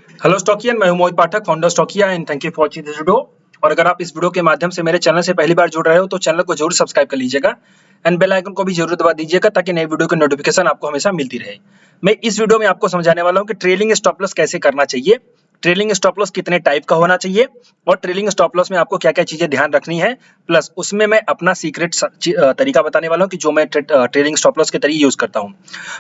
Hello Stockian, मैं हूं Mohit Pathak, founder Stockia and thank you for watching this video. और अगर आप इस वीडियो के माध्यम से मेरे चैनल से पहली बार जुड़ रहे हो तो चैनल को जरूर सब्सक्राइब कर लीजिएगा एंड बेल आइकन को भी जरूर दबा दीजिएगा ताकि नई वीडियो की नोटिफिकेशन आपको हमेशा मिलती रहे। मैं इस वीडियो में आपको समझाने वाला हूं कि ट्रेलिंग स्टॉप लॉस कैसे करना चाहिए, ट्रेलिंग स्टॉप लॉस कितने टाइप का होना चाहिए और ट्रेलिंग स्टॉप लॉस में आपको क्या-क्या चीजें ध्यान रखनी है, प्लस उसमें मैं अपना सीक्रेट तरीका बताने वाला हूं कि जो मैं ट्रेलिंग स्टॉप लॉस के तरीके यूज करता हूं।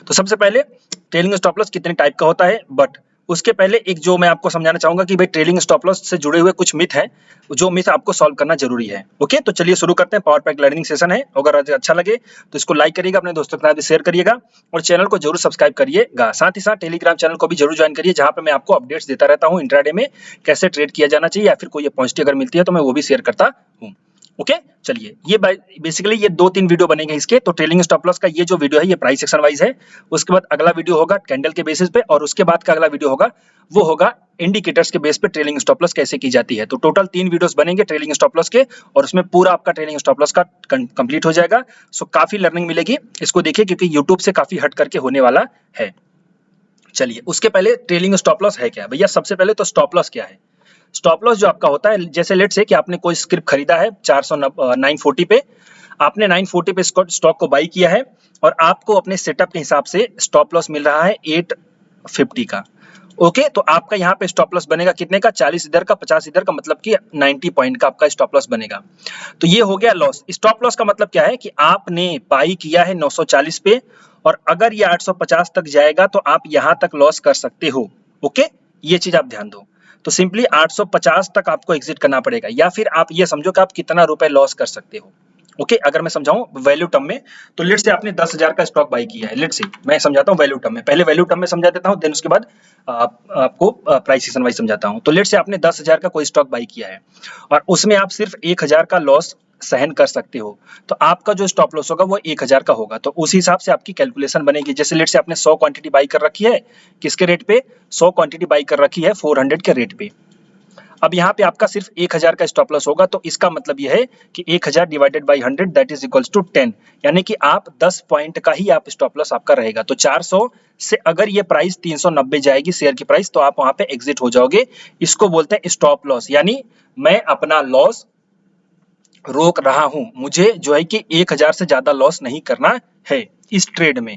तो सबसे पहले ट्रेलिंग स्टॉप लॉस कितने टाइप का होता है, बट उसके पहले एक जो मैं आपको समझाना चाहूंगा कि भाई ट्रेलिंग स्टॉप लॉस से जुड़े हुए कुछ मिथ हैं, जो मिथ आपको सॉल्व करना जरूरी है। ओके, तो चलिए शुरू करते हैं। पावर पैक लर्निंग सेशन है, अगर अच्छा लगे तो इसको लाइक करिएगा, अपने दोस्तों के साथ भी शेयर करिएगा और चैनल को जरूर सब्सक्राइब करिएगा। साथ ही साथ टेलीग्राम चैनल को भी जरूर ज्वाइन करिए, जहां पे मैं आपको अपडेट्स देता रहता हूं इंट्राडे में कैसे ट्रेड किया जाना चाहिए, या फिर कोई अपॉर्चुनिटी अगर मिलती है तो मैं वो भी शेयर करता हूँ। ओके, चलिए ये बेसिकली ये 2-3 वीडियो बनेंगे इसके। तो ट्रेलिंग स्टॉप लॉस का ये जो वीडियो है ये प्राइस एक्शन वाइज है, उसके बाद अगला वीडियो होगा कैंडल के बेसिस पे, और उसके बाद का अगला वीडियो होगा वो होगा इंडिकेटर्स के बेस पे ट्रेलिंग स्टॉप लॉस कैसे की जाती है। तो टोटल 3 वीडियोस बनेंगे ट्रेलिंग स्टॉप लॉस के, और उसमें पूरा आपका ट्रेलिंग स्टॉप लॉस का कंप्लीट हो जाएगा। सो काफी लर्निंग मिलेगी, इसको देखिए क्योंकि यूट्यूब से काफी हट करके होने वाला है। चलिए उसके पहले ट्रेलिंग स्टॉप लॉस है क्या भैया। सबसे पहले तो स्टॉप लॉस क्या है। स्टॉप लॉस जो आपका होता है, जैसे लेट्स से कि आपने कोई स्क्रिप्ट खरीदा है 940 पे, आपने 940 पे स्टॉक को बाई किया है और आपको अपने सेटअप के हिसाब से स्टॉप लॉस मिल रहा है 850 का। ओके, तो आपका यहाँ पे स्टॉप लॉस बनेगा कितने का, 40 इधर का 50 इधर का, मतलब कि 90 पॉइंट का आपका स्टॉप लॉस बनेगा। तो ये हो गया लॉस। स्टॉप लॉस का मतलब क्या है कि आपने बाई किया है 940 पे और अगर ये 850 तक जाएगा तो आप यहाँ तक लॉस कर सकते हो। ओके, ये चीज आप ध्यान दो। तो सिंपली 850 तक आपको एग्जिट करना पड़ेगा, या फिर आप ये समझो कि आप कितना रुपए लॉस कर सकते हो। ओके, अगर मैं समझाऊं वैल्यू टर्म में, तो लेट से आपने 10,000 का स्टॉक बाई किया है। लेट से मैं समझाता हूं वैल्यू टर्म में, पहले वैल्यू टर्म में समझा देता हूं, देन उसके बाद आपको प्राइस एक्शन वाइज समझाता हूं। तो लेट से आपने 10,000 का कोई स्टॉक बाई किया है और उसमें आप सिर्फ 1,000 का लॉस सहन कर सकते हो, तो आपका जो स्टॉप लॉस होगा वो 1,000 का होगा। तो उस हिसाब से आपकी कैलकुलेशन बनेगी। जैसे लेट से आपने 100 क्वांटिटी बाई कर रखी है, किसके रेट पे, 100 क्वांटिटी बाई कर रखी है 400 के रेट पे। अब यहाँ पे आपका सिर्फ 1,000 का स्टॉप लॉस होगा, तो इसका मतलब यह है कि 1,000 divided by 100 that is equals to 10, यानी कि आप 10 पॉइंट का ही आप स्टॉप लॉस आपका रहेगा। तो 400 से अगर ये प्राइस 390 जाएगी शेयर की प्राइस, तो आप वहां पे एग्जिट हो जाओगे। इसको बोलते हैं स्टॉप लॉस, यानी मैं अपना लॉस रोक रहा हूं, मुझे जो है कि 1,000 से ज्यादा लॉस नहीं करना है इस ट्रेड में।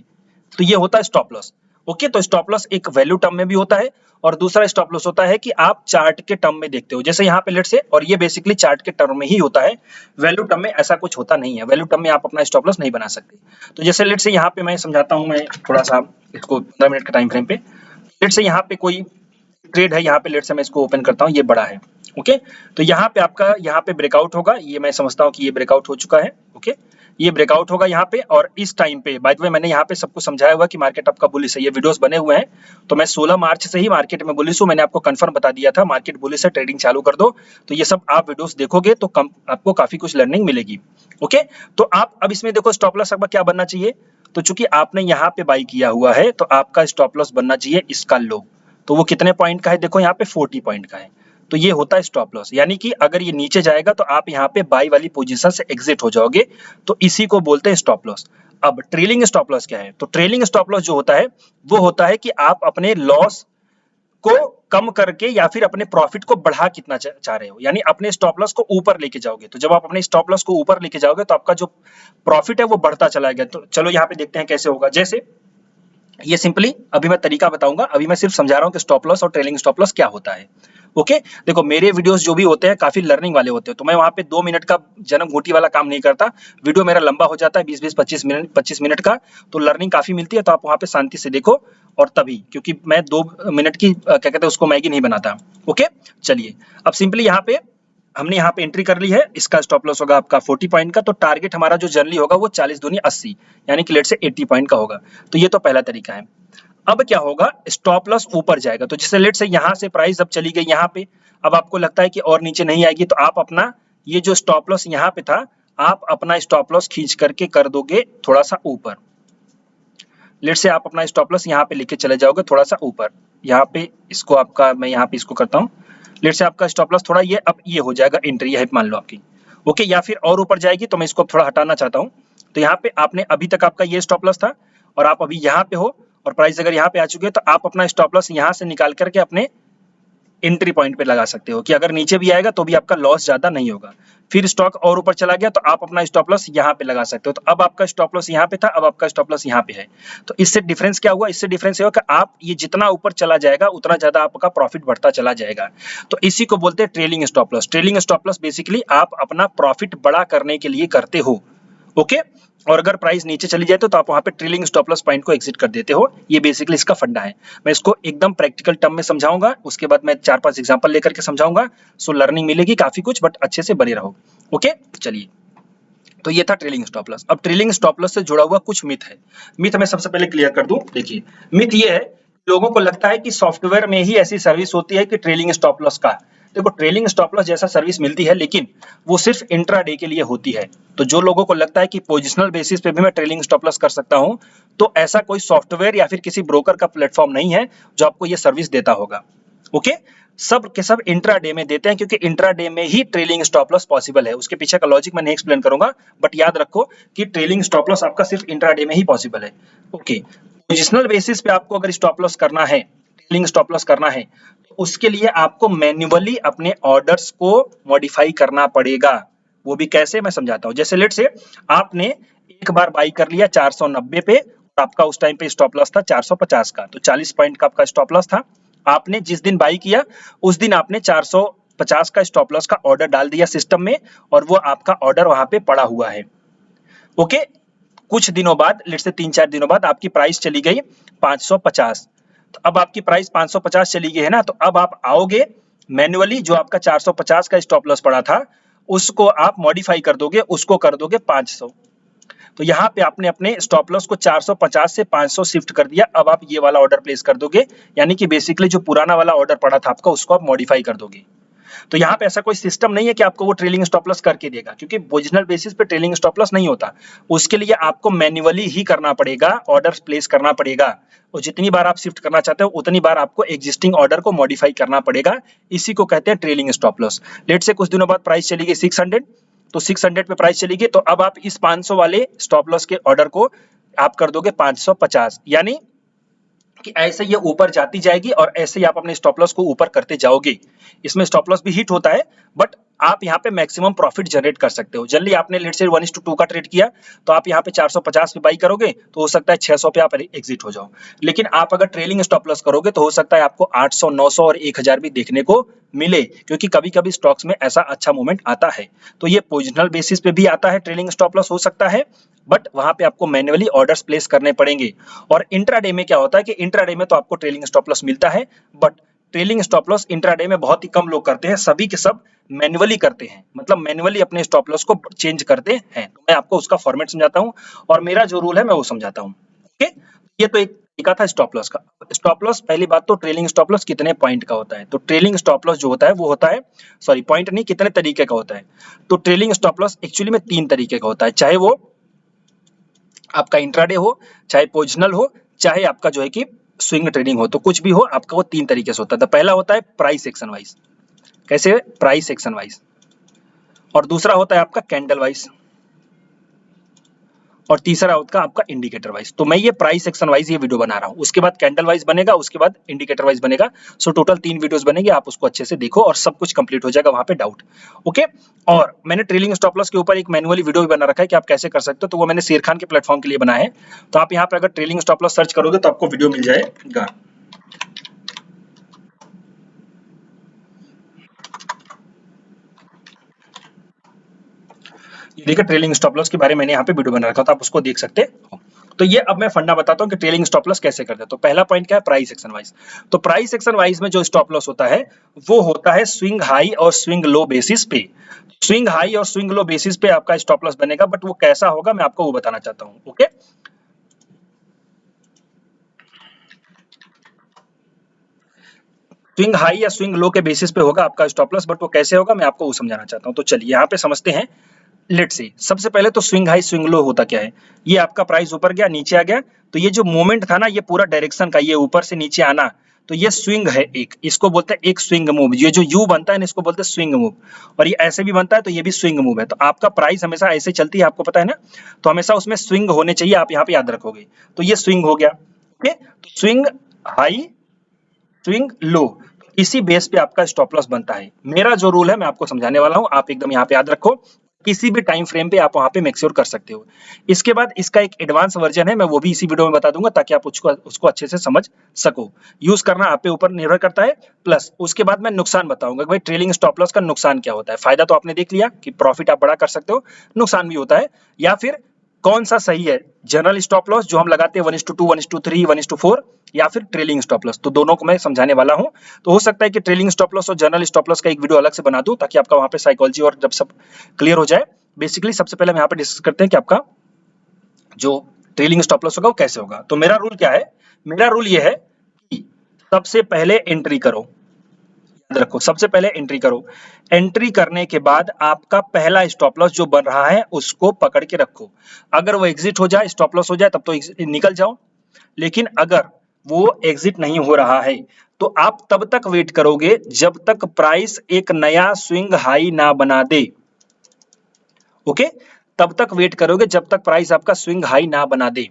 तो ये होता है स्टॉप लॉस। ओके, तो स्टॉप लॉस एक वैल्यू टर्म में भी होता है और दूसरा स्टॉप लॉस होता है कि आप चार्ट के टर्म में देखते हो, जैसे यहाँ पे लेट से, और ये बेसिकली चार्ट के टर्म में ही होता है। वैल्यू टर्म में ऐसा कुछ होता नहीं है, वैल्यू टर्म में आप अपना स्टॉप लॉस नहीं बना सकते। तो जैसे लेट से यहाँ पे मैं समझाता हूँ, मैं थोड़ा सा इसको 15 मिनट के टाइम फ्रेम पे, लेट से यहाँ पे कोई ट्रेड है, यहाँ पे लेट से मैं इसको ओपन करता हूँ, ये बड़ा है। ओके, तो यहाँ पे आपका यहाँ पे ब्रेकआउट होगा, ये मैं समझता हूँ कि ये ब्रेकआउट हो चुका है। ओके, ये ब्रेकआउट होगा यहाँ पे, और इस टाइम पे बाय द वे मैंने यहाँ पे सबको समझाया हुआ कि मार्केट आपका बुलिश है, ये वीडियोस बने हुए हैं। तो मैं 16 मार्च से ही मार्केट में बुलिश हूँ, मैंने आपको कंफर्म बता दिया था मार्केट बुलिश है, ट्रेडिंग चालू कर दो। तो ये सब आप वीडियोस देखोगे तो आपको काफी कुछ लर्निंग मिलेगी। ओके, तो आप अब इसमें देखो स्टॉप लॉस आपका क्या बनना चाहिए। तो चूंकि आपने यहाँ पे बाई किया हुआ है तो आपका स्टॉप लॉस बनना चाहिए इसका लो। तो वो कितने पॉइंट का है, देखो यहाँ पे 40 पॉइंट का है। तो ये होता है स्टॉप लॉस, यानी कि अगर ये नीचे जाएगा तो आप यहाँ पे बाई वाली पोजीशन से एग्जिट हो जाओगे, तो इसी को बोलते हैं स्टॉप लॉस। अब ट्रेलिंग स्टॉप लॉस क्या है, तो ट्रेलिंग स्टॉप लॉस जो होता है वो होता है कि आप अपने लॉस को कम करके या फिर अपने प्रॉफिट को बढ़ा कितना चाह रहे हो, यानी अपने स्टॉप लॉस को ऊपर लेके जाओगे। तो जब आप अपने स्टॉप लॉस को ऊपर लेके जाओगे तो आपका जो प्रॉफिट है वो बढ़ता चला गया। तो चलो यहाँ पे देखते हैं कैसे होगा। जैसे ये सिंपली अभी मैं तरीका बताऊंगा, अभी मैं सिर्फ समझा रहा हूं कि स्टॉप लॉस और ट्रेलिंग स्टॉप लॉस क्या होता है। ओके, देखो मेरे वीडियोस जो भी होते हैं काफी लर्निंग वाले होते हैं, तो मैं वहां पे 2 मिनट का जन्म घूटी वाला काम नहीं करता। वीडियो मेरा लंबा हो जाता है, 20-20 25 मिनट का, तो लर्निंग काफी मिलती है। तो आप वहां पे शांति से देखो, और तभी, क्योंकि मैं 2 मिनट की क्या कहते हैं उसको मैगी नहीं बनाता। ओके, चलिए अब सिंपली यहाँ पे हमने यहाँ पे एंट्री कर ली है, इसका स्टॉप लॉस होगा आपका 40 पॉइंट का। तो टारगेट हमारा जो जनरली होगा वो 40 दूनी 80, यानी कि लेट से 80 पॉइंट का होगा। तो ये तो पहला तरीका है। अब क्या होगा, स्टॉप लॉस ऊपर जाएगा। तो जैसे लेट से यहाँ से प्राइस अब चली गई यहाँ पे, अब आपको लगता है कि और नीचे नहीं आएगी, तो आप अपना ये जो स्टॉप लॉस यहाँ पे था, आप अपना स्टॉप लॉस खींच करके कर दोगे थोड़ा सा ऊपर। लेट से आप अपना स्टॉप लॉस यहाँ पे लेके चले जाओगे थोड़ा सा ऊपर, यहाँ पे इसको आपका, मैं यहाँ पे इसको करता हूँ। लेट से आपका स्टॉप लॉस थोड़ा ये अब ये हो जाएगा एंट्री, है मान लो आपकी। ओके, या फिर और ऊपर जाएगी तो मैं इसको थोड़ा हटाना चाहता हूँ। तो यहाँ पे आपने अभी तक आपका ये स्टॉप लॉस था और आप अभी यहाँ पे हो, और प्राइस अगर यहाँ पे आ चुकी है तो आप अपना स्टॉप लॉस यहाँ से निकाल करके अपने एंट्री पॉइंट पे लगा सकते हो कि अगर नीचे भी आएगा तो भी आपका लॉस ज्यादा नहीं होगा। फिर स्टॉक और ऊपर चला गया तो आप अपना स्टॉप लॉस यहाँ पे लगा सकते हो। तो अब आपका स्टॉप लॉस यहाँ पे था, अब आपका स्टॉप लॉस यहाँ पे है। तो इससे डिफरेंस क्या हुआ? इससे डिफरेंस ये हुआ कि आप ये जितना ऊपर चला जाएगा उतना ज्यादा आपका प्रॉफिट बढ़ता चला जाएगा। तो इसी को बोलते हैं trailing stop loss. Trailing stop loss basically आप अपना प्रॉफिट बड़ा करने के लिए करते हो। ओके, और अगर प्राइस नीचे चली जाए तो आप वहां पे ट्रेलिंग स्टॉप लॉस पॉइंट को एग्जिट कर देते हो। ये बेसिकली इसका फंडा है। मैं इसको एकदम प्रैक्टिकल टर्म में समझाऊंगा, उसके बाद मैं 4-5 एग्जांपल लेकर के समझाऊंगा। सो लर्निंग मिलेगी काफी कुछ, बट अच्छे से बने रहो। ओके, चलिए, तो ये था ट्रेलिंग स्टॉप लॉस। अब ट्रेलिंग स्टॉप लॉस से जुड़ा हुआ कुछ मिथ है। मिथ मैं सबसे पहले क्लियर कर दूं। देखिए, मिथ ये है, लोगों को लगता है कि सॉफ्टवेयर में ही ऐसी सर्विस होती है कि ट्रेलिंग स्टॉप लॉस का। देखो, ट्रेलिंग स्टॉप लॉस जैसा सर्विस मिलती है, लेकिन वो सिर्फ इंट्राडे के लिए होती है। तो जो लोगों को लगता है कि पोजिशनल बेसिस पे भी मैं ट्रेलिंग स्टॉप लॉस कर सकता हूं, तो ऐसा कोई सॉफ्टवेयर या फिर किसी ब्रोकर का प्लेटफॉर्म नहीं है जो आपको ये सर्विस देता होगा। ओके, सब के सब इंट्राडे में देते हैं, क्योंकि इंट्राडे में ही ट्रेलिंग स्टॉप लॉस पॉसिबल है। उसके पीछे का लॉजिक मैं नहीं एक्सप्लेन करूंगा, बट याद रखो कि ट्रेलिंग स्टॉप लॉस आपका सिर्फ इंट्राडे में ही पॉसिबल है। ओके, पोजिशनल बेसिस पे आपको अगर स्टॉप लॉस करना है, ट्रेलिंग स्टॉप लॉस करना है, तो उसके लिए आपको मैन्युअली अपने ऑर्डर्स को मॉडिफाई करना पड़ेगा। वो भी कैसे, मैं समझाता हूं। जैसे लेट से आपने एक बार बाई कर लिया 490 पे, आपका उस टाइम पे स्टॉप लॉस था 450 का, तो 40 पॉइंट का आपका स्टॉप लॉस था। आपने जिस दिन बाई किया उस दिन आपने 450 का स्टॉप लॉस का ऑर्डर डाल दिया सिस्टम में, और वो आपका ऑर्डर वहां पे पड़ा हुआ है। ओके, कुछ दिनों बाद, लेट से 3-4 दिनों बाद आपकी प्राइस चली गई 550। तो अब आपकी प्राइस 550 चली गई है ना, तो अब आप आओगे मैन्युअली, जो आपका 450 का स्टॉप लॉस पड़ा था उसको आप मॉडिफाई कर दोगे, उसको कर दोगे 500। तो यहाँ पे आपने अपने स्टॉप लॉस को 450 से 500 शिफ्ट कर दिया। अब आप ये वाला ऑर्डर प्लेस कर दोगे, यानी कि बेसिकली जो पुराना वाला ऑर्डर पड़ा था आपका, उसको आप मॉडिफाई कर दोगे। तो यहाँ पे ऐसा कोई सिस्टम नहीं है कि आपको वो ट्रेलिंग स्टॉप लॉस करके देगा, क्योंकि पोजिशनल बेसिस पे ट्रेलिंग स्टॉप लॉस नहीं होता। उसके लिए आपको मैन्युअली ही करना पड़ेगा, ऑर्डर प्लेस करना पड़ेगा, और जितनी बार आप शिफ्ट करना चाहते हो उतनी बार आपको एग्जिस्टिंग ऑर्डर को मॉडिफाई करना पड़ेगा। इसी को कहते हैं ट्रेलिंग स्टॉप लॉस। लेट से कुछ दिनों बाद प्राइस चली गई 600, तो 600 पे प्राइस चली गई, तो अब आप इस 500 वाले स्टॉप लॉस के ऑर्डर को आप कर दोगे 550, यानी कि ऐसे ये ऊपर जाती जाएगी और ऐसे ही आप अपने स्टॉप लॉस को ऊपर करते जाओगे। इसमें स्टॉप लॉस भी हिट होता है, बट आप यहाँ पे मैक्सिमम प्रॉफिट जनरेट कर सकते हो। जल्दी आपने लेट से 1:2 का ट्रेड किया, तो आप यहाँ पे 450 पे बाई करोगे, तो हो सकता है 600 पे आप एग्जिट हो जाओ। लेकिन आप अगर ट्रेलिंग स्टॉप लॉस करोगे तो हो सकता है आपको 800, 900 और 1000 भी देखने को मिले, क्योंकि कभी कभी स्टॉक्स में ऐसा अच्छा मूवमेंट आता है। तो ये पोजिशनल बेसिस पे भी आता है, ट्रेलिंग स्टॉप लॉस हो सकता है, बट वहां पे आपको मैन्युअली ऑर्डर्स प्लेस करने पड़ेंगे। और इंट्राडे में क्या होता है कि इंट्राडे में तो आपको ट्रेलिंग स्टॉप लॉस मिलता है, but trailing stop loss intraday में बहुत ही कम लोग करते हैं, सभी के सब मैन्युअली करते हैं, मतलब मैन्युअली अपने स्टॉप लॉस को चेंज करते हैं। तो मैं आपको उसका फॉर्मेट समझाता हूं, और मेरा जो रूल है मैं वो समझाता हूं। ओके, ये तो एक तरीका था स्टॉप लॉस का। स्टॉप लॉस, पहली बात तो ट्रेलिंग स्टॉप लॉस कितने पॉइंट का होता है। तो ट्रेलिंग स्टॉप लॉस जो होता है वो होता है, सॉरी पॉइंट नहीं, कितने तरीके का होता है। तो ट्रेलिंग स्टॉप लॉस एक्चुअली में 3 तरीके का होता है, चाहे वो आपका इंट्राडे हो, चाहे पोजिशनल हो, चाहे आपका जो है कि स्विंग ट्रेडिंग हो, तो कुछ भी हो आपका वो 3 तरीके से होता है। तो पहला होता है प्राइस एक्शन वाइज, कैसे, प्राइस एक्शन वाइज, और दूसरा होता है आपका कैंडल वाइज, और तीसरा होता है आपका इंडिकेटर वाइज। तो मैं ये प्राइस एक्शन वाइज ये वीडियो बना रहा हूँ, उसके बाद कैंडल वाइज बनेगा, उसके बाद इंडिकेटर वाइज बनेगा। सो टोटल 3 वीडियोस बनेंगे, आप उसको अच्छे से देखो और सब कुछ कंप्लीट हो जाएगा वहां पे डाउट। ओके, और मैंने ट्रेलिंग स्टॉप लॉस के ऊपर एक मैनुअली वीडियो भी बना रखा है कि आप कैसे कर सकते हो, तो वो मैंने शेर खान के प्लेटफॉर्म के लिए बनाया है। तो आप यहाँ पे अगर ट्रेलिंग स्टॉप लॉस सर्च करोगे तो आपको वीडियो मिल जाएगा। ये देखिए, ट्रेलिंग स्टॉप लॉस के बारे में मैंने यहाँ पे वीडियो बना रखा था, आप उसको देख सकते हो। तो ये अब मैं फंडा बताता हूँ कि ट्रेलिंग स्टॉप लॉस कैसे करते हैं। तो पहला पॉइंट क्या है, प्राइस एक्शन वाइज। तो प्राइस एक्शन वाइज में जो स्टॉप लॉस होता है वो होता है स्विंग हाई और स्विंग लो बेसिस पे। स्विंग हाई और स्विंग लो बेसिस पे आपका स्टॉप लॉस बनेगा, बट वो कैसा होगा मैं आपको वो बताना चाहता हूँ। ओके, स्विंग हाई या स्विंग लो के बेसिस पे होगा आपका स्टॉप लॉस, बट वो कैसे होगा मैं आपको वो समझाना चाहता हूँ। तो चलिए यहाँ पे समझते हैं। लेट सी, सबसे पहले तो स्विंग हाई स्विंग लो होता क्या है। ये आपका प्राइस ऊपर गया, नीचे आ गया, तो ये जो मोमेंट था ना, ये पूरा डायरेक्शन का, ये ऊपर से नीचे आना, तो ये स्विंग है एक, इसको बोलते हैं एक स्विंग मूव। ये जो यू बनता है ना, इसको बोलते हैं स्विंग मूव, और ये ऐसे भी बनता है तो ये भी स्विंग मूव है। तो आपका प्राइस हमेशा ऐसे चलती है, आपको पता है ना, तो हमेशा उसमें स्विंग होने चाहिए, आप यहाँ पे याद रखोगे। तो ये स्विंग हो गया। ओके, तो स्विंग हाई स्विंग लो, इसी बेस पे आपका स्टॉप लॉस बनता है। मेरा जो रूल है मैं आपको समझाने वाला हूं, आप एकदम यहाँ पे याद रखो, किसी भी टाइम फ्रेम पे आप वहां पे मेक श्योर कर सकते हो। इसके बाद इसका एक एडवांस वर्जन है, मैं वो भी इसी वीडियो में बता दूंगा ताकि आप उसको अच्छे से समझ सको। यूज करना आप पे ऊपर निर्भर करता है। प्लस उसके बाद मैं नुकसान बताऊंगा कि भाई ट्रेलिंग स्टॉप लॉस का नुकसान क्या होता है। फायदा तो आपने देख लिया कि प्रॉफिट आप बड़ा कर सकते हो, नुकसान भी होता है, या फिर कौन सा सही है, जनरल स्टॉप लॉस जो हम लगाते हैं 1:2, 1:3, 1:4, या फिर ट्रेलिंग स्टॉप लॉस। तो दोनों को मैं समझाने वाला हूं। तो हो सकता है कि ट्रेलिंग स्टॉप लॉस और जनरल स्टॉप लॉस का एक वीडियो अलग से बना दूं ताकि आपका वहां पे साइकोलॉजी और जब सब क्लियर हो जाए। बेसिकली सबसे पहले हम यहाँ पे डिस्कस करते हैं कि आपका जो ट्रेलिंग स्टॉप लॉस होगा वो कैसे होगा। तो मेरा रूल क्या है, मेरा रूल ये है कि सबसे पहले एंट्री करो, याद रखो, सबसे पहले एंट्री करो। एंट्री करने के बाद आपका पहला स्टॉप लॉस जो बन रहा है उसको पकड़ के रखो। अगर वो एग्जिट हो जाए, स्टॉप लॉस हो जाए, तब तो निकल जाओ। लेकिन अगर वो एग्जिट नहीं हो रहा है तो आप तब तक वेट करोगे जब तक प्राइस एक नया स्विंग हाई ना बना दे। ओके, तब तक वेट करोगे जब तक प्राइस आपका स्विंग हाई ना बना दे।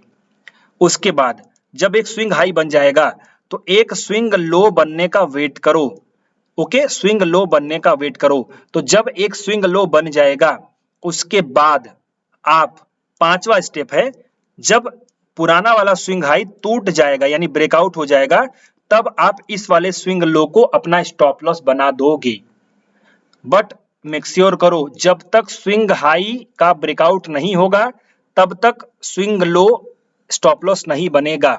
उसके बाद जब एक स्विंग हाई बन जाएगा तो एक स्विंग लो बनने का वेट करो। ओके, स्विंग लो बनने का वेट करो। तो जब एक स्विंग लो बन जाएगा उसके बाद आप, पांचवा स्टेप है, जब पुराना वाला स्विंग हाई टूट जाएगा यानी ब्रेकआउट हो जाएगा, तब आप इस वाले स्विंग लो को अपना स्टॉप लॉस बना दोगे। बट मेक श्योर करो जब तक स्विंग हाई का ब्रेकआउट नहीं होगा तब तक स्विंग लो स्टॉप लॉस नहीं बनेगा।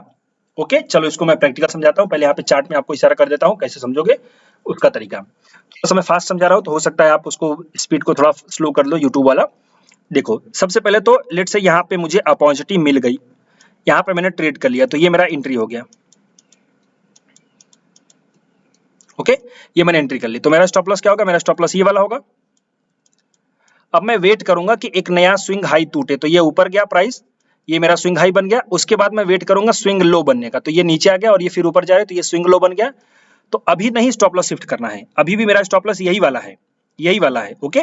ओके, चलो इसको मैं प्रैक्टिकल समझाता हूं। पहले यहाँ पे चार्ट में आपको इशारा कर देता हूं कैसे समझोगे उसका तरीका। थोड़ा सा मैं फास्ट समझा रहा हूं तो हो सकता है आप उसको स्पीड को थोड़ा स्लो कर लो यूट्यूब वाला। देखो, सबसे पहले तो लेट से यहाँ पे मुझे अपॉर्चुनिटी मिल गई, यहाँ पे मैंने ट्रेड कर लिया तो ये मेरा एंट्री हो गया। ओके, ये मैंने एंट्री कर ली तो मेरा स्टॉप लॉस क्या होगा, मेरा स्टॉप लॉस ये वाला होगा। अब मैं वेट करूंगा कि एक नया स्विंग हाई टूटे, तो ये ऊपर गया प्राइस, ये मेरा स्विंग हाई बन गया। उसके बाद मैं वेट करूंगा स्विंग लो बनने का, तो ये नीचे आ गया और ये फिर ऊपर जा रहा है तो ये स्विंग लो बन गया। तो अभी नहीं स्टॉप लॉस शिफ्ट करना है, अभी भी मेरा स्टॉप लॉस यही वाला है, यही वाला है। ओके,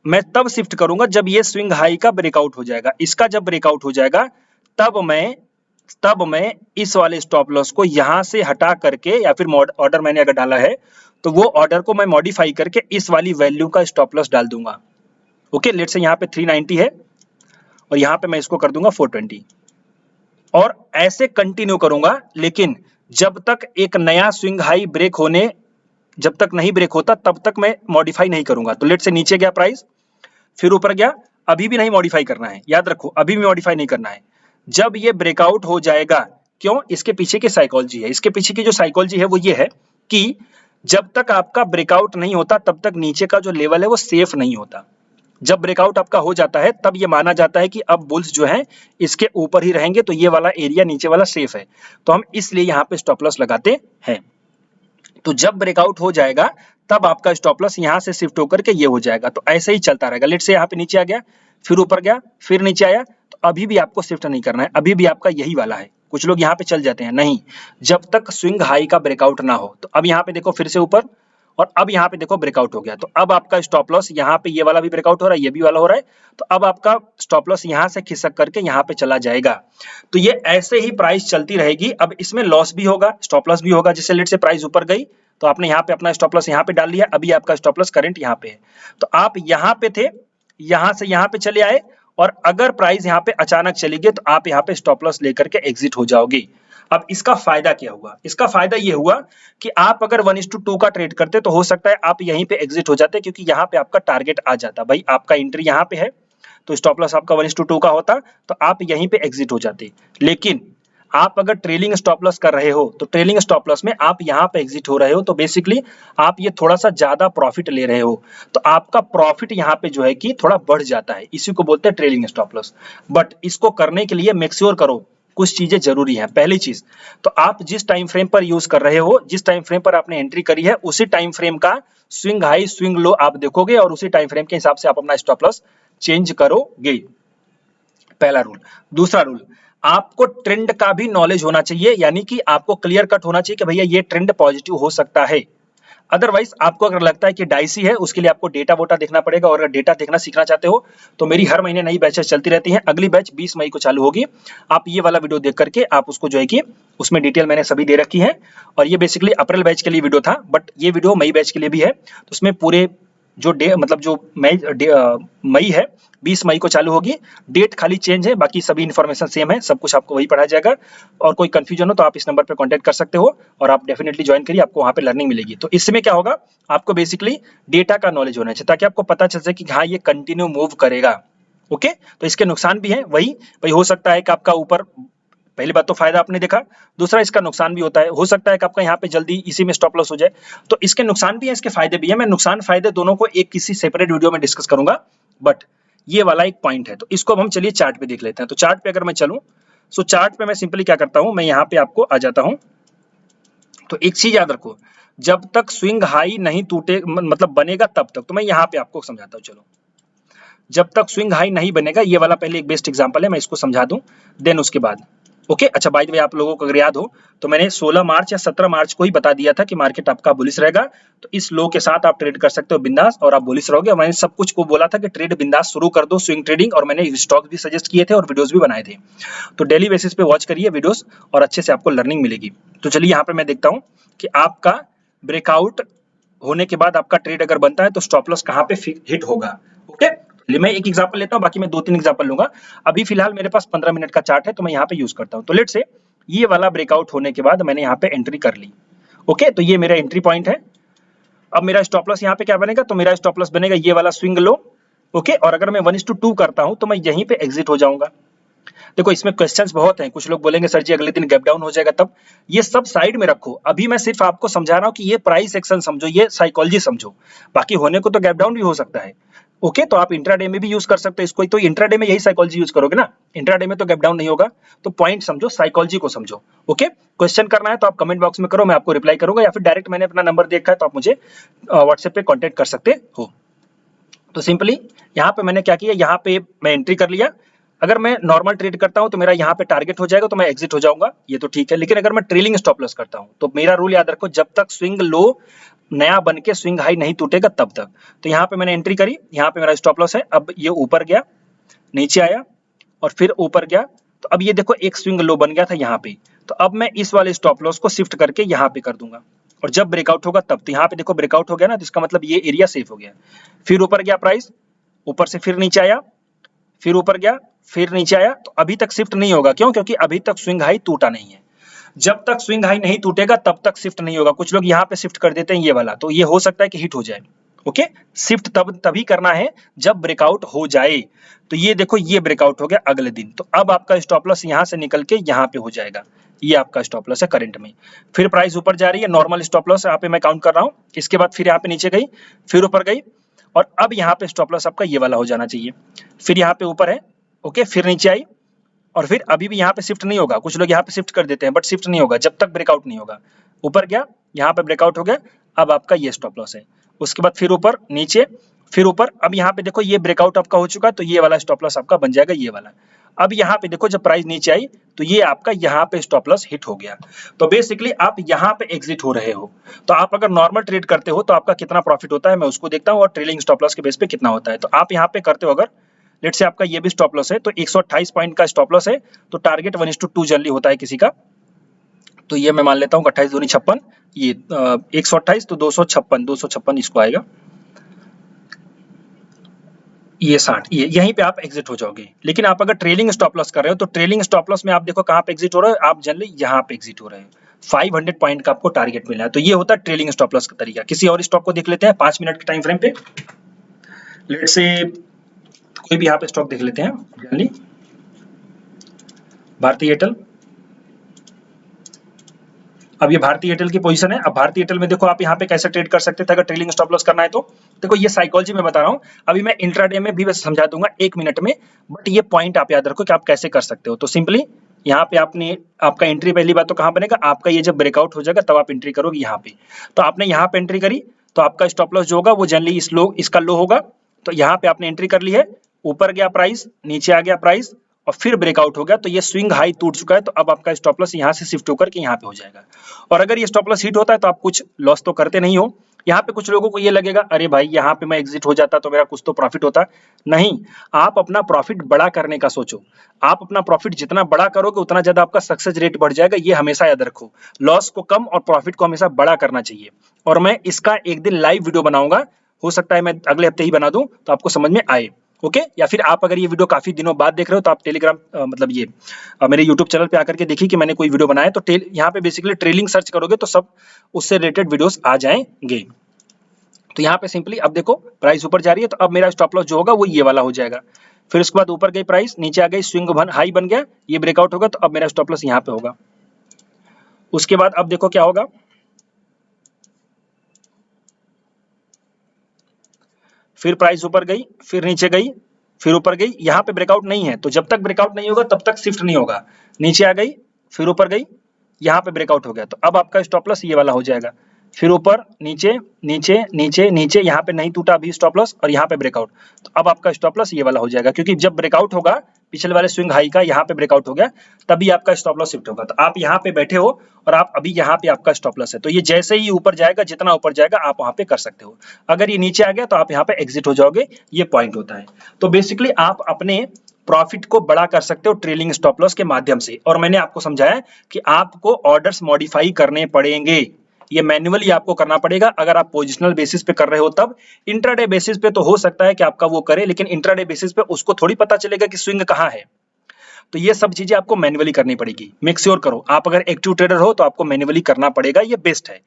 मैं तब शिफ्ट करूंगा जब ये स्विंग हाई का ब्रेकआउट हो जाएगा। इसका जब ब्रेकआउट हो जाएगा तब मैं इस वाले स्टॉप लॉस को यहां से हटा करके, या फिर ऑर्डर मैंने अगर डाला है तो वो ऑर्डर को मैं मॉडिफाई करके इस वाली वैल्यू का स्टॉप लॉस डाल दूंगा। ओके, लेट से यहाँ पे 390 है और यहाँ पे मैं इसको कर दूंगा 420 और ऐसे कंटिन्यू करूंगा। लेकिन जब तक एक नया स्विंग हाई ब्रेक होने, जब तक नहीं ब्रेक होता तब तक मैं मॉडिफाई नहीं करूंगा। तो लेट से नीचे गया प्राइस, फिर ऊपर गया, अभी भी नहीं मॉडिफाई करना है, याद रखो अभी भी मॉडिफाई नहीं करना है। जब ये ब्रेकआउट हो जाएगा, क्यों, इसके पीछे की साइकोलॉजी है, इसके पीछे की जो साइकोलॉजी है वो ये है कि जब तक आपका ब्रेकआउट नहीं होता तब तक नीचे का जो लेवल है वो सेफ नहीं होता। जब ब्रेकआउट आपका हो जाता है तब ये माना जाता है कि अब बुल्स जो है इसके ऊपर ही रहेंगे, तो ये वाला एरिया नीचे वाला सेफ है, तो हम इसलिए यहाँ पे स्टॉप लॉस लगाते हैं। तो जब ब्रेकआउट हो जाएगा तब आपका स्टॉप लॉस यहाँ से शिफ्ट होकर के ये हो जाएगा। तो ऐसे ही चलता रहेगा। लेट से यहाँ पे नीचे आ गया, फिर ऊपर गया, फिर नीचे आया, तो अभी भी आपको शिफ्ट नहीं करना है, अभी भी आपका यही वाला है। कुछ लोग यहाँ पे चल जाते हैं, नहीं, जब तक स्विंग हाई का ब्रेकआउट ना हो। तो अब यहाँ पे देखो फिर से ऊपर, और अब यहाँ पे देखो ब्रेकआउट हो गया, तो अब आपका स्टॉप लॉस यहाँ पे ये वाला भी ब्रेकआउट हो रहा है, ये भी वाला हो रहा है, तो अब आपका स्टॉप लॉस यहाँ से खिसक करके यहाँ पे चला जाएगा। तो ये ऐसे ही प्राइस चलती रहेगी। अब इसमें लॉस भी होगा, स्टॉप लॉस भी होगा। जैसे लेट से प्राइस ऊपर गई तो आपने यहाँ पे अपना स्टॉप लॉस यहाँ पे डाल लिया, अभी आपका स्टॉप लॉस करंट यहाँ पे है, तो आप यहाँ पे थे, यहाँ से यहाँ पे चले आए, और अगर प्राइस यहाँ पे अचानक चली गई तो आप यहाँ पे स्टॉप लॉस लेकर के एग्जिट हो जाओगे। अब इसका फायदा क्या हुआ, इसका फायदा ये हुआ कि आप अगर 1:2 का ट्रेड करते तो हो सकता है आप यहीं पे एग्जिट हो जाते, क्योंकि यहाँ पे आपका टारगेट आ जाता। भाई आपका एंट्री यहाँ पे है तो स्टॉप लॉस आपका 1:2 का होता तो आप यहीं पे एग्जिट हो जाते। लेकिन आप अगर ट्रेलिंग स्टॉप लॉस कर रहे हो तो ट्रेलिंग स्टॉप लॉस में आप यहाँ पे एग्जिट हो रहे हो, तो बेसिकली आप ये थोड़ा सा ज्यादा प्रॉफिट ले रहे हो, तो आपका प्रॉफिट यहाँ पे जो है कि थोड़ा बढ़ जाता है। इसी को बोलते हैं ट्रेलिंग स्टॉप लॉस। बट इसको करने के लिए मेक श्योर करो कुछ चीजें जरूरी हैं। पहली चीज तो आप जिस टाइम फ्रेम पर यूज कर रहे हो, जिस टाइम फ्रेम पर आपने एंट्री करी है, उसी टाइम फ्रेम का स्विंग हाई स्विंग लो आप देखोगे और उसी टाइम फ्रेम के हिसाब से आप अपना स्टॉप लॉस चेंज करोगे। पहला रूल। दूसरा रूल, आपको ट्रेंड का भी नॉलेज होना चाहिए, यानी कि आपको क्लियर कट होना चाहिए कि भैया ये ट्रेंड पॉजिटिव हो सकता है। अदरवाइज आपको अगर लगता है कि डाइसी है, उसके लिए आपको डेटा वोटा देखना पड़ेगा, और अगर डेटा देखना सीखना चाहते हो तो मेरी हर महीने नई बैचेस चलती रहती हैं। अगली बैच 20 मई को चालू होगी। आप ये वाला वीडियो देख करके आप उसको जो है कि उसमें डिटेल मैंने सभी दे रखी है, और ये बेसिकली अप्रैल बैच के लिए वीडियो था, बट ये वीडियो मई बैच के लिए भी है। तो उसमें पूरे जो मतलब जो मई है 20 मई को चालू होगी, डेट खाली चेंज है, बाकी सभी इन्फॉर्मेशन सेम है, सब कुछ आपको वही पढ़ाया जाएगा। और कोई कंफ्यूजन हो तो आप इस नंबर पे कांटेक्ट कर सकते हो, और आप डेफिनेटली ज्वाइन करिए, आपको वहां पे लर्निंग मिलेगी। तो इसमें क्या होगा, आपको बेसिकली डेटा का नॉलेज होना चाहिए, ताकि आपको पता चल सके कि हाँ ये कंटिन्यू मूव करेगा। ओके, तो इसके नुकसान भी है, वही भाई हो सकता है कि आपका ऊपर, पहली बात तो फायदा आपने देखा, दूसरा इसका नुकसान भी होता है, हो सकता है कि आपका यहाँ पे जल्दी इसी में स्टॉप लॉस हो जाए। तो इसके नुकसान भी है, इसके फायदे भी है। मैं नुकसान फायदे दोनों को एक किसी सेपरेट वीडियो में डिस्कस करूंगा, बट ये वाला एक पॉइंट है। तो इसको अब हम चलिए चार्ट पे देख लेते हैं। तो चार्ट पे अगर मैं चलूं, सो चार्ट पे मैं सिंपली क्या करता हूं, मैं यहाँ पे आपको आ जाता हूं। तो एक चीज याद रखो, जब तक स्विंग हाई नहीं टूटे मतलब बनेगा तब तक, तो मैं यहाँ पे आपको समझाता हूँ। चलो, जब तक स्विंग हाई नहीं बनेगा, ये वाला पहले एक बेस्ट एग्जांपल है, मैं इसको समझा दूं, देन उसके बाद ओके। अच्छा, बाय द वे आप लोगों को अगर याद हो तो मैंने 16 मार्च या 17 मार्च को ही बता दिया था कि मार्केट आपका बुलिश रहेगा, तो इस लो के साथ आप ट्रेड कर सकते हो बिंदास, और आप बुलिश रहोगे। मैंने सब कुछ को बोला था कि ट्रेड बिंदास शुरू कर दो, स्विंग ट्रेडिंग, और मैंने स्टॉक भी सजेस्ट किए थे और वीडियोस भी बनाए थे। तो डेली बेसिस पे वॉच करिए वीडियोस, और अच्छे से आपको लर्निंग मिलेगी। तो चलिए यहाँ पे मैं देखता हूँ कि आपका ब्रेकआउट होने के बाद आपका ट्रेड अगर बनता है तो स्टॉप लॉस कहाँ पे हिट होगा। ओके, मैं एक एग्जांपल लेता हूं, बाकी मैं 2-3 एग्जांपल लूंगा। अभी फिलहाल मेरे पास 15 मिनट का चार्ट है, तो मैं यहाँ पे यूज करता हूं। तो लेट्स से ये वाला ब्रेकआउट होने के बाद मैंने यहाँ पे एंट्री कर ली। ओके, तो ये मेरा एंट्री पॉइंट है। अब मेरा स्टॉप लॉस यहाँ पे क्या बनेगा, तो मेरा स्टॉप लॉस बनेगा ये वाला स्विंग लो। ओके, और अगर मैं 1:2 करता हूं तो मैं यहीं पे एग्जिट हो जाऊंगा। देखो, इसमें क्वेश्चंस बहुत हैं, कुछ लोग बोलेंगे सर जी अगले दिन गैप डाउन हो जाएगा तब। ये सब साइड में रखो, अभी मैं सिर्फ आपको समझा रहा हूं कि ये प्राइस एक्शन समझो, ये साइकोलॉजी समझो। बाकी होने को तो गैप डाउन भी हो सकता है। ओके, तो आप इंट्राडे में भी यूज कर सकते हो इसको, तो इंट्राडे में यही साइकोलॉजी यूज करोगे ना, इंट्राडे में तो गैप डाउन नहीं होगा। तो पॉइंट समझो, साइकोलॉजी को समझो। ओके, क्वेश्चन करना है तो आप कमेंट बॉक्स में करो, मैं आपको रिप्लाई करूंगा, या फिर डायरेक्ट मैंने अपना नंबर देखा है तो आप मुझे व्हाट्सएप पे कॉन्टेक्ट कर सकते हो। तो सिंपली यहाँ पे मैंने क्या किया, यहाँ पे मैं एंट्री कर लिया। अगर मैं नॉर्मल ट्रेड करता हूं तो मेरा यहाँ पे टारगेट हो जाएगा, तो मैं एग्जिट हो जाऊंगा, ये तो ठीक है। लेकिन अगर मैं ट्रेलिंग स्टॉप लॉस करता हूं तो मेरा रूल याद रखो, जब तक स्विंग लो नया बन के स्विंग हाई नहीं टूटेगा तब तक। तो यहाँ पे मैंने एंट्री करी, यहाँ पे मेरा स्टॉप लॉस है। अब ये ऊपर गया, नीचे आया, और फिर ऊपर गया। तो अब ये देखो एक स्विंग लो बन गया था यहाँ पे, तो अब मैं इस वाले स्टॉप लॉस को शिफ्ट करके यहाँ पे कर दूंगा, और जब ब्रेकआउट होगा तब। तो यहाँ पे देखो ब्रेकआउट हो गया ना, तो इसका मतलब ये एरिया सेफ हो गया। फिर ऊपर गया प्राइस, ऊपर से फिर नीचे आया, फिर ऊपर गया, फिर नीचे आया। तो अभी तक शिफ्ट नहीं होगा, क्यों? क्योंकि अभी तक स्विंग हाई टूटा नहीं है। जब तक स्विंग हाई नहीं टूटेगा तब तक शिफ्ट नहीं होगा। कुछ लोग यहाँ पे शिफ्ट कर देते हैं ये वाला, तो ये हो सकता है कि हिट हो जाए। ओके, शिफ्ट तभी करना है जब ब्रेकआउट हो जाए। तो ये देखो, ये ब्रेकआउट हो गया अगले दिन, तो अब आपका स्टॉप लॉस यहाँ से निकल के यहाँ पे हो जाएगा। ये आपका स्टॉप लॉस है करंट में। फिर प्राइस ऊपर जा रही है, नॉर्मल स्टॉप लॉस यहाँ पे मैं काउंट कर रहा हूँ। इसके बाद फिर यहाँ पे नीचे गई, फिर ऊपर गई, और अब यहाँ पे स्टॉप लॉस आपका ये वाला हो जाना चाहिए। फिर यहाँ पे ऊपर है, ओके, फिर नीचे आई, और फिर अभी भी यहाँ पे शिफ्ट नहीं होगा। कुछ लोग यहाँ पे शिफ्ट कर देते हैं, बट शिफ्ट नहीं होगा जब तक ब्रेकआउट नहीं होगा। ऊपर गया, यहाँ पे ब्रेकआउट हो गया, अब आपका ये स्टॉप लॉस है। उसके बाद फिर ऊपर, नीचे, फिर ऊपर। अब यहाँ पे देखो ये ब्रेकआउट आपका हो चुका है, तो ये वाला स्टॉप लॉस आपका बन जाएगा ये वाला। अब यहाँ पे देखो, जब प्राइस नीचे आई तो ये आपका यहाँ पे स्टॉप लॉस हिट हो गया। तो बेसिकली आप यहाँ पे एग्जिट हो रहे हो। तो आप अगर नॉर्मल ट्रेड करते हो तो आपका कितना प्रॉफिट होता है मैं उसको देखता हूँ, और ट्रेलिंग स्टॉप लॉस के बेस पे कितना होता है। तो आप यहाँ पे करते हो, अगर लेट से आपका ये भी स्टॉप लॉस है, तो 128 पॉइंट का स्टॉप लॉस है, तो टारगेट 1:2 जनरली होता है किसी का। तो ये मैं मान लेता हूँ 28 दूनी 56, ये 128 तो 256 इसको आएगा, ये 60, ये यहीं पे आप एग्जिट हो जाओगे। लेकिन आप अगर ट्रेलिंग स्टॉप लॉस कर रहे हो तो ट्रेलिंग स्टॉप लॉस में आप देखो कहाँ पे एग्जिट हो रहे हो, आप जनरली यहाँ पे एग्जिट हो रहे हो। 500 पॉइंट का आपको टारगेट मिला है। तो ये होता है ट्रेलिंग स्टॉप लॉस का तरीका। किसी और स्टॉक को देख लेते हैं 5 मिनट के टाइम फ्रेम पे। लेट से कोई भी यहाँ पे स्टॉक देख लेते हैं, जनरली भारतीय एयरटेल। अब ये भारतीय एयरटेल की पोजीशन है। अब भारतीय एयरटेल में देखो आप यहाँ पे कैसे ट्रेड कर सकते थे अगर ट्रेलिंग स्टॉप लॉस करना है तो। देखो ये साइकोलॉजी में बता रहा हूँ, अभी मैं इंट्राडे में भी बस समझा दूंगा 1 मिनट में, बट ये पॉइंट आप याद रखो कि आप कैसे कर सकते हो। तो सिंपली यहाँ पे आपका एंट्री पहली बात तो कहाँ बनेगा, आपका ये जब ब्रेकआउट हो जाएगा तब आप एंट्री करोगे यहाँ पे। तो आपने यहाँ पे एंट्री करी तो आपका स्टॉप लॉस जो होगा वो जनरली इसका लो होगा। तो यहाँ पे आपने एंट्री कर ली है, ऊपर गया प्राइस, नीचे आ गया प्राइस, और फिर ब्रेकआउट हो गया, तो ये स्विंग हाई टूट चुका है। तो अब आपका स्टॉप लॉस यहाँ से शिफ्ट होकर के यहाँ पे हो जाएगा। और अगर ये स्टॉप लॉस हिट होता है तो आप कुछ लॉस तो करते नहीं हो, यहाँ पे कुछ लोगों को ये लगेगा अरे भाई यहाँ पे मैं एग्जिट हो जाता तो मेरा कुछ तो प्रॉफिट होता। नहीं, आप अपना प्रॉफिट बड़ा करने का सोचो। आप अपना प्रॉफिट जितना बड़ा करोगे उतना ज्यादा आपका सक्सेस रेट बढ़ जाएगा, ये हमेशा याद रखो। लॉस को कम और प्रॉफिट को हमेशा बड़ा करना चाहिए। और मैं इसका एक दिन लाइव वीडियो बनाऊंगा, हो सकता है मैं अगले हफ्ते ही बना दूं तो आपको समझ में आए। ओके, या फिर आप अगर ये वीडियो काफी दिनों बाद देख रहे हो तो आप टेलीग्राम मतलब ये मेरे यूट्यूब चैनल पे आकर के देखिए कि मैंने कोई वीडियो बनाया, तो यहाँ पे बेसिकली ट्रेलिंग सर्च करोगे तो सब उससे रिलेटेड वीडियोस आ जाएंगे। तो यहाँ पे सिंपली अब देखो प्राइस ऊपर जा रही है, तो अब मेरा स्टॉप लॉस जो होगा वो ये वाला हो जाएगा। फिर उसके बाद ऊपर गई प्राइस, नीचे आ गई, स्विंग हाई बन गया, ये ब्रेकआउट होगा, तो अब मेरा स्टॉप लॉस यहाँ पे होगा। उसके बाद अब देखो क्या होगा, फिर प्राइस ऊपर गई, फिर नीचे गई, फिर ऊपर गई, यहाँ पे ब्रेकआउट नहीं है, तो जब तक ब्रेकआउट नहीं होगा तब तक शिफ्ट नहीं होगा। नीचे आ गई, फिर ऊपर गई, यहाँ पे ब्रेकआउट हो गया, तो अब आपका स्टॉप लॉस ये वाला हो जाएगा। फिर ऊपर, नीचे, नीचे, नीचे, नीचे, यहाँ पे नहीं टूटा अभी स्टॉप लॉस, और यहाँ पे ब्रेकआउट, तो अब आपका स्टॉप लॉस ये वाला हो जाएगा, क्योंकि जब ब्रेकआउट होगा पिछले वाले स्विंग हाई का, यहाँ पे ब्रेकआउट हो गया, तभी आपका स्टॉप लॉस शिफ्ट होगा। तो आप यहाँ पे बैठे हो और आप अभी यहाँ पे आपका स्टॉप लॉस है, तो ये जैसे ही ऊपर जाएगा, जितना ऊपर जाएगा आप वहां पे कर सकते हो। अगर ये नीचे आ गया तो आप यहाँ पे एग्जिट हो जाओगे, ये पॉइंट होता है। तो बेसिकली आप अपने प्रॉफिट को बड़ा कर सकते हो ट्रेलिंग स्टॉप लॉस के माध्यम से। और मैंने आपको समझाया कि आपको ऑर्डर्स मॉडिफाई करने पड़ेंगे, ये मैन्युअली आपको करना पड़ेगा। अगर आप पोजिशनल बेसिस पे कर रहे हो तब, इंट्राडे बेसिस पे तो हो सकता है कि आपका वो करे, लेकिन इंट्राडे बेसिस पे उसको थोड़ी पता चलेगा कि स्विंग कहाँ है। तो ये सब चीजें आपको मैन्युअली करनी पड़ेगी। मेक श्योर करो, आप अगर एक्टिव ट्रेडर हो तो आपको मैन्युअली करना पड़ेगा, ये बेस्ट है।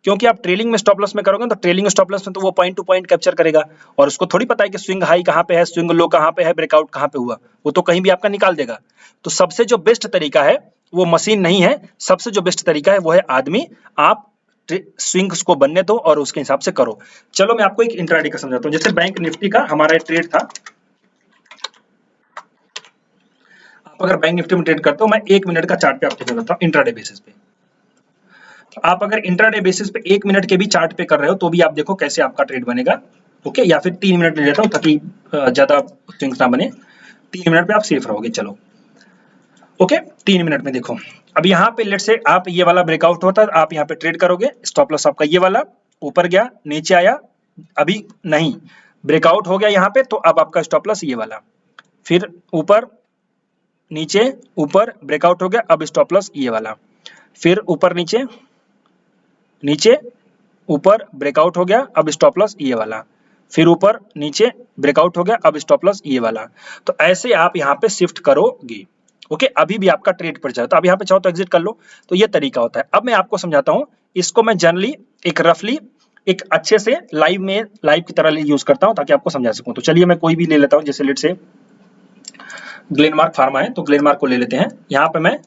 क्योंकि आप ट्रेलिंग में स्टॉप लॉस में करोगे तो ट्रेलिंग स्टॉप लॉस में तो वो पॉइंट टू पॉइंट कैप्चर करेगा, और उसको थोड़ी पता है कि स्विंग हाई कहाँ पे है, स्विंग लो कहाँ पे है, ब्रेकआउट कहाँ पे हुआ, वो तो कहीं भी आपका निकाल देगा। तो सबसे जो बेस्ट तरीका है वो मशीन नहीं है, सबसे जो बेस्ट तरीका है वो है आदमी। आप स्विंग्स को बनने दो और उसके हिसाब से करो। चलो मैं आपको एक इंट्राडे का समझाता हूँ। जैसे बैंक निफ्टी का हमारा ट्रेड था, आप अगर बैंक निफ्टी में ट्रेड करते हो, मैं 1 मिनट का चार्ट पे आपको बताता हूँ इंट्राडे बेसिस पे। तो आप अगर इंट्राडे बेसिस पे 1 मिनट के भी चार्ट पे कर रहे हो तो भी आप देखो कैसे आपका ट्रेड बनेगा। ओके, या फिर 3 मिनट ले लेता हूँ ताकि ज्यादा स्विंग्स ना बने। 3 मिनट पे आप सेफ रहोगे। चलो ओके, 3 मिनट में देखो, अब यहाँ पे लेट से आप ये वाला ब्रेकआउट होता है, आप यहाँ पे ट्रेड करोगे, स्टॉप लॉस आपका ये वाला, ऊपर गया, नीचे आया, अभी नहीं, ब्रेकआउट हो गया यहाँ पे, तो अब आपका स्टॉप लॉस ये वाला, फिर ऊपर, नीचे, ऊपर, ब्रेकआउट हो गया, अब स्टॉप लॉस ये वाला, फिर ऊपर, नीचे, नीचे, ऊपर, ब्रेकआउट हो गया, अब स्टॉप लॉस ये वाला, फिर ऊपर, नीचे, ब्रेकआउट हो गया, अब स्टॉप लॉस ये वाला। तो ऐसे आप यहाँ पे शिफ्ट करोगे। ओके, अभी भी आपका ट्रेड पर जाए तो आप यहाँ पे चाहो तो एग्जिट कर लो। तो ये तरीका होता है। अब मैं आपको समझाता हूँ, इसको मैं जनरली एक रफली एक अच्छे से लाइव की तरह यूज करता हूँ ताकि आपको समझा सकूं। तो चलिए मैं कोई भी ले लेता हूँ, जैसे लेट से ग्लेनमार्क फार्मा है, तो ग्लेनमार्क को ले लेते हैं। यहाँ पे मैं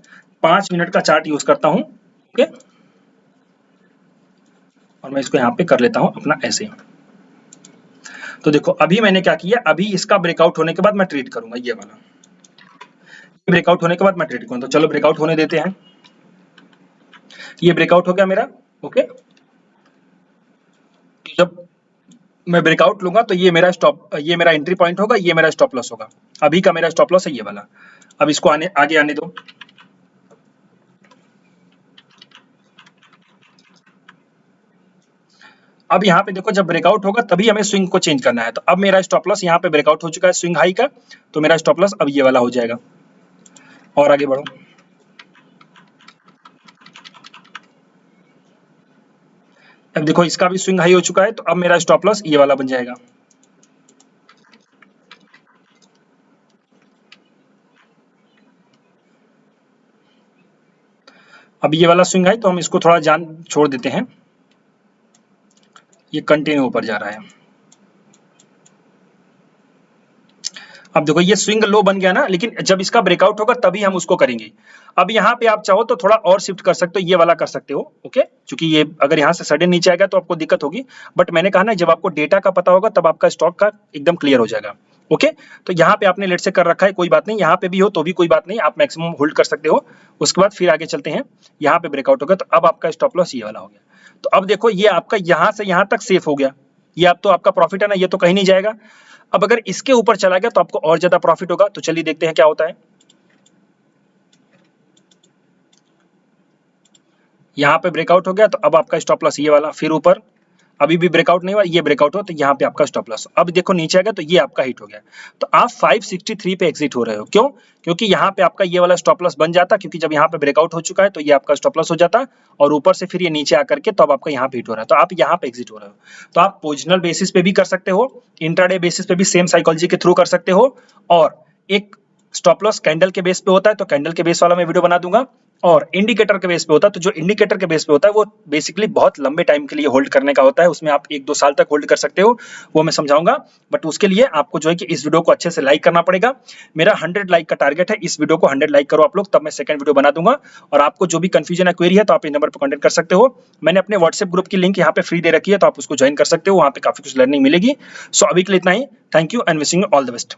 5 मिनट का चार्ट यूज करता हूँ। ओके, और मैं इसको यहाँ पे कर लेता हूँ अपना ऐसे। तो देखो अभी मैंने क्या किया, अभी इसका ब्रेकआउट होने के बाद मैं ट्रेड करूंगा, ये वाला ब्रेकआउट होने के बाद मैं ट्रेड करूंगा। तो चलो ब्रेकआउट होने देते हैं, ये ब्रेकआउट हो गया मेरा। ओके, जब मैं ब्रेकआउट लूंगा तो ये मेरा एंट्री पॉइंट होगा, ये मेरा स्टॉप लॉस होगा। अभी का मेरा स्टॉप लॉस है ये वाला। अब इसको आगे आने दो। अब यहाँ पे देखो, जब ब्रेकआउट होगा तभी हमें स्विंग को चेंज करना है। तो अब मेरा स्टॉप लॉस यहाँ पे ब्रेकआउट हो चुका है स्विंग हाई का, तो मेरा स्टॉप लॉस अब ये वाला हो जाएगा। और आगे बढ़ो, अब देखो इसका भी स्विंग हाई हो चुका है, तो अब मेरा स्टॉप लॉस ये वाला बन जाएगा। अब ये वाला स्विंग हाई, तो हम इसको थोड़ा जान छोड़ देते हैं, ये कंटिन्यू ऊपर जा रहा है। अब देखो ये स्विंग लो बन गया ना, लेकिन जब इसका ब्रेकआउट होगा तभी हम उसको करेंगे। अब यहाँ पे आप चाहो तो थोड़ा और शिफ्ट कर सकते हो, ये वाला कर सकते हो। ओके, क्योंकि ये अगर यहाँ से सडन नीचे आएगा तो आपको दिक्कत होगी, बट मैंने कहा ना जब आपको डेटा का पता होगा तब आपका स्टॉक का एकदम क्लियर हो जाएगा। ओके, तो यहाँ पे आपने लेट से कर रखा है, कोई बात नहीं, यहाँ पे भी हो तो भी कोई बात नहीं, आप मैक्सिमम होल्ड कर सकते हो। उसके बाद फिर आगे चलते हैं, यहाँ पे ब्रेकआउट होगा, तो अब आपका स्टॉप लॉस ये वाला हो गया। तो अब देखो ये आपका यहाँ से यहाँ तक सेफ हो गया, ये अब तो आपका प्रॉफिट है ना, ये तो कहीं नहीं जाएगा। अब अगर इसके ऊपर चला गया तो आपको और ज्यादा प्रॉफिट होगा। तो चलिए देखते हैं क्या होता है। यहाँ पे ब्रेकआउट हो गया, तो अब आपका स्टॉप लॉस ये वाला, फिर ऊपर, अभी भी ब्रेकआउट नहीं हुआ, ये ब्रेकआउट हो तो यहाँ पे आपका स्टॉप लॉस। अब देखो नीचे आ गया तो ये आपका हिट हो गया, तो आप 563 पे एग्जिट हो रहे हो। क्यों? क्योंकि यहाँ पे आपका ये वाला स्टॉप लॉस बन जाता, क्योंकि जब यहाँ पे ब्रेकआउट हो चुका है तो ये आपका स्टॉप लॉस हो जाता, और ऊपर से फिर ये नीचे आकर के तो अब आपका यहाँ पे हिट हो रहा है, तो आप यहाँ पे एग्जिट हो रहे हो। तो आप पोजिशनल बेसिस पे भी कर सकते हो, इंट्राडे बेसिस पे भी सेम साइकोलॉजी के थ्रू कर सकते हो, और एक स्टॉप लॉस कैंडल के बेस पे होता है तो कैंडल के बेस वाला मैं वीडियो बना दूंगा, और इंडिकेटर के बेस पे होता है तो जो इंडिकेटर के बेस पे होता है वो बेसिकली बहुत लंबे टाइम के लिए होल्ड करने का होता है, उसमें आप 1-2 साल तक होल्ड कर सकते हो, वो मैं समझाऊंगा। बट उसके लिए आपको जो है कि इस वीडियो को अच्छे से लाइक करना पड़ेगा। मेरा 100 लाइक का टारगेट है, इस वीडियो को 100 लाइक करो आप लोग, तब मैं सेकंड वीडियो बना दूंगा। और आपको जो भी कंफ्यूजन है, क्वेरी है, तो आप इस नंबर पर कॉन्टेक्ट कर सकते हो। मैंने अपने व्हाट्सएप ग्रुप की लिंक यहाँ पे फ्री दे रखी है, तो आप उसको ज्वाइन कर सकते हो, वहाँ पे काफी कुछ लर्निंग मिलेगी। सो अभी के लिए इतना ही। Thank you and wishing you all the best.